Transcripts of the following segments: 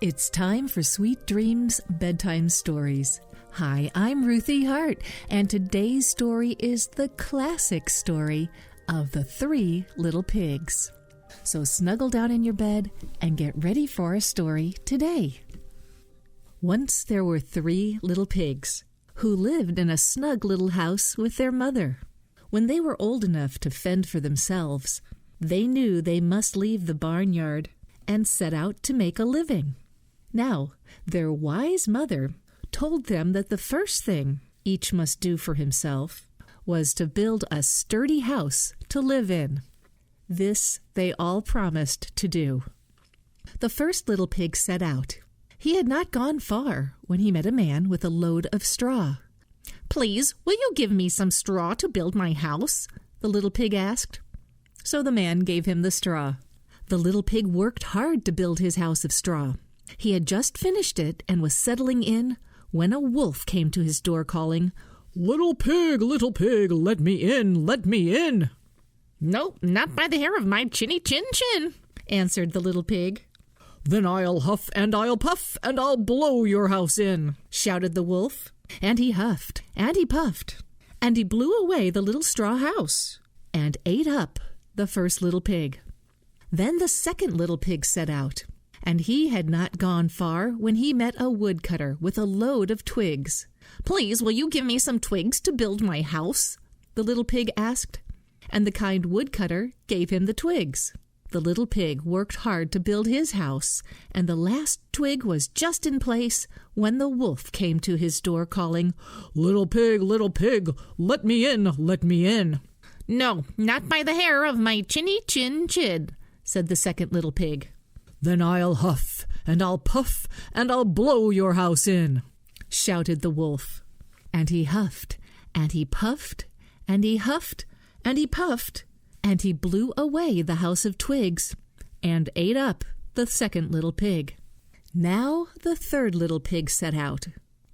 It's time for Sweet Dreams Bedtime Stories. Hi, I'm Ruthie Hart, and today's story is the classic story of the 3 Little Pigs. So snuggle down in your bed and get ready for a story today. Once there were 3 little pigs who lived in a snug little house with their mother. When they were old enough to fend for themselves, they knew they must leave the barnyard and set out to make a living. Now, their wise mother told them that the first thing each must do for himself was to build a sturdy house to live in. This they all promised to do. The first little pig set out. He had not gone far when he met a man with a load of straw. "Please, will you give me some straw to build my house?" the little pig asked. So the man gave him the straw. The little pig worked hard to build his house of straw. He had just finished it and was settling in when a wolf came to his door calling, little pig, let me in, let me in." "No, not by the hair of my chinny chin chin," answered the little pig. "Then I'll huff and I'll puff and I'll blow your house in," shouted the wolf. And he huffed and he puffed and he blew away the little straw house and ate up the first little pig. Then the second little pig set out. And he had not gone far when he met a woodcutter with a load of twigs. "Please, will you give me some twigs to build my house?" the little pig asked. And the kind woodcutter gave him the twigs. The little pig worked hard to build his house, and the last twig was just in place when the wolf came to his door calling, little pig, let me in, let me in." "No, not by the hair of my chinny chin chin," said the second little pig. "Then I'll huff and I'll puff and I'll blow your house in," shouted the wolf. And he huffed and he puffed and he huffed and he puffed and he blew away the house of twigs and ate up the second little pig. Now the third little pig set out,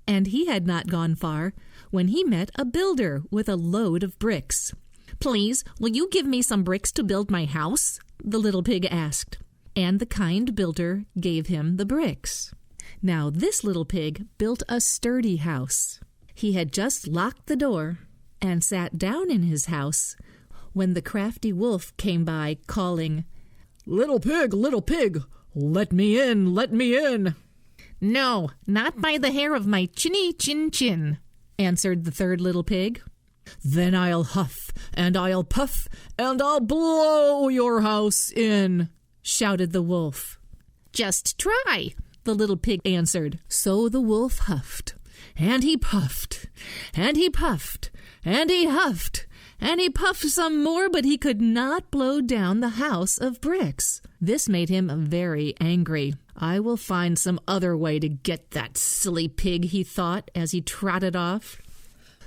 and he had not gone far when he met a builder with a load of bricks. "Please, will you give me some bricks to build my house?" the little pig asked. And the kind builder gave him the bricks. Now this little pig built a sturdy house. He had just locked the door and sat down in his house when the crafty wolf came by calling, little pig, let me in, let me in." "No, not by the hair of my chinny chin chin," answered the third little pig. "Then I'll huff and I'll puff and I'll blow your house in," shouted the wolf. "Just try," the little pig answered. So the wolf huffed, and he puffed, and he puffed, and he huffed, and he puffed some more, but he could not blow down the house of bricks. This made him very angry. "I will find some other way to get that silly pig," he thought as he trotted off.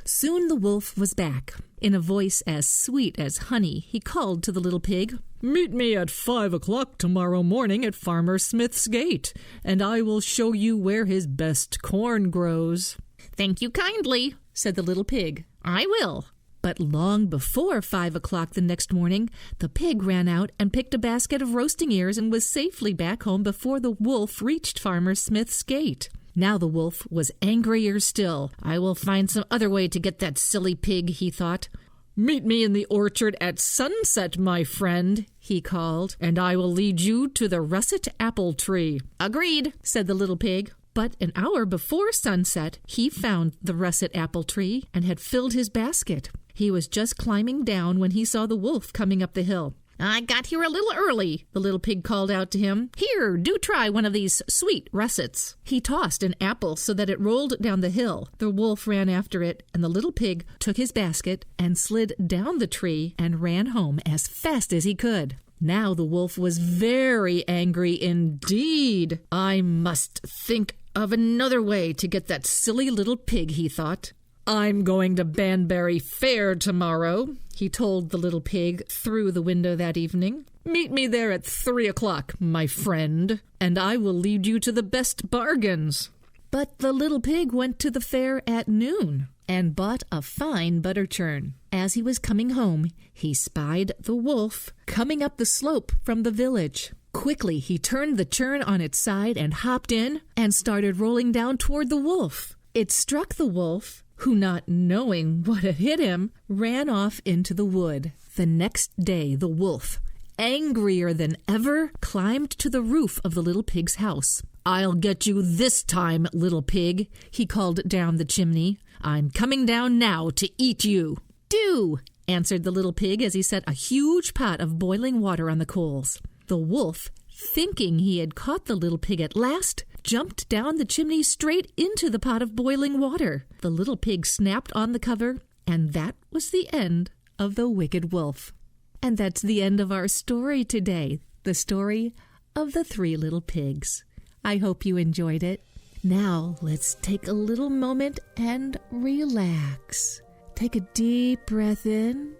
Soon the wolf was back. In a voice as sweet as honey, he called to the little pig, "Meet me at 5 o'clock tomorrow morning at Farmer Smith's gate, and I will show you where his best corn grows." "Thank you kindly," said the little pig. "I will." But long before 5 o'clock the next morning, the pig ran out and picked a basket of roasting ears and was safely back home before the wolf reached Farmer Smith's gate. Now the wolf was angrier still. "I will find some other way to get that silly pig," he thought. "Meet me in the orchard at sunset, my friend," he called, "and I will lead you to the russet apple tree." "Agreed," said the little pig. But an hour before sunset, he found the russet apple tree and had filled his basket. He was just climbing down when he saw the wolf coming up the hill. "I got here a little early," the little pig called out to him. "Here, do try one of these sweet russets." He tossed an apple so that it rolled down the hill. The wolf ran after it, and the little pig took his basket and slid down the tree and ran home as fast as he could. Now the wolf was very angry indeed. "I must think of another way to get that silly little pig," he thought. "I'm going to Banbury Fair tomorrow," he told the little pig through the window that evening. "Meet me there at 3 o'clock, my friend, and I will lead you to the best bargains." But the little pig went to the fair at noon and bought a fine butter churn. As he was coming home, he spied the wolf coming up the slope from the village. Quickly, he turned the churn on its side and hopped in and started rolling down toward the wolf. It struck the wolf, who, not knowing what had hit him, ran off into the wood. The next day, the wolf, angrier than ever, climbed to the roof of the little pig's house. "I'll get you this time, little pig," he called down the chimney. "I'm coming down now to eat you." "Do," answered the little pig as he set a huge pot of boiling water on the coals. The wolf, thinking he had caught the little pig at last, jumped down the chimney straight into the pot of boiling water. The little pig snapped on the cover, and that was the end of the wicked wolf. And that's the end of our story today, the story of the 3 little pigs. I hope you enjoyed it. Now let's take a little moment and relax. Take a deep breath in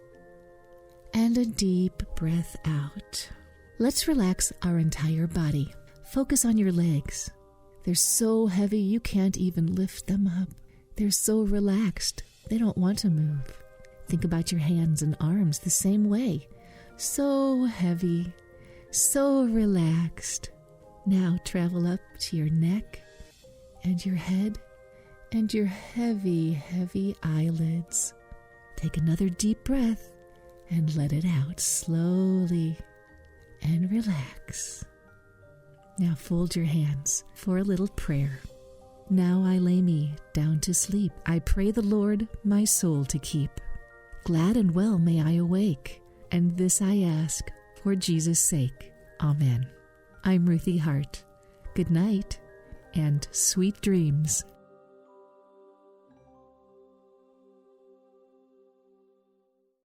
and a deep breath out. Let's relax our entire body. Focus on your legs. They're so heavy you can't even lift them up. They're so relaxed, they don't want to move. Think about your hands and arms the same way. So heavy, so relaxed. Now travel up to your neck and your head and your heavy, heavy eyelids. Take another deep breath and let it out slowly and relax. Now fold your hands for a little prayer. Now I lay me down to sleep. I pray the Lord my soul to keep. Glad and well may I awake, and this I ask for Jesus' sake. Amen. I'm Ruthie Hart. Good night and sweet dreams.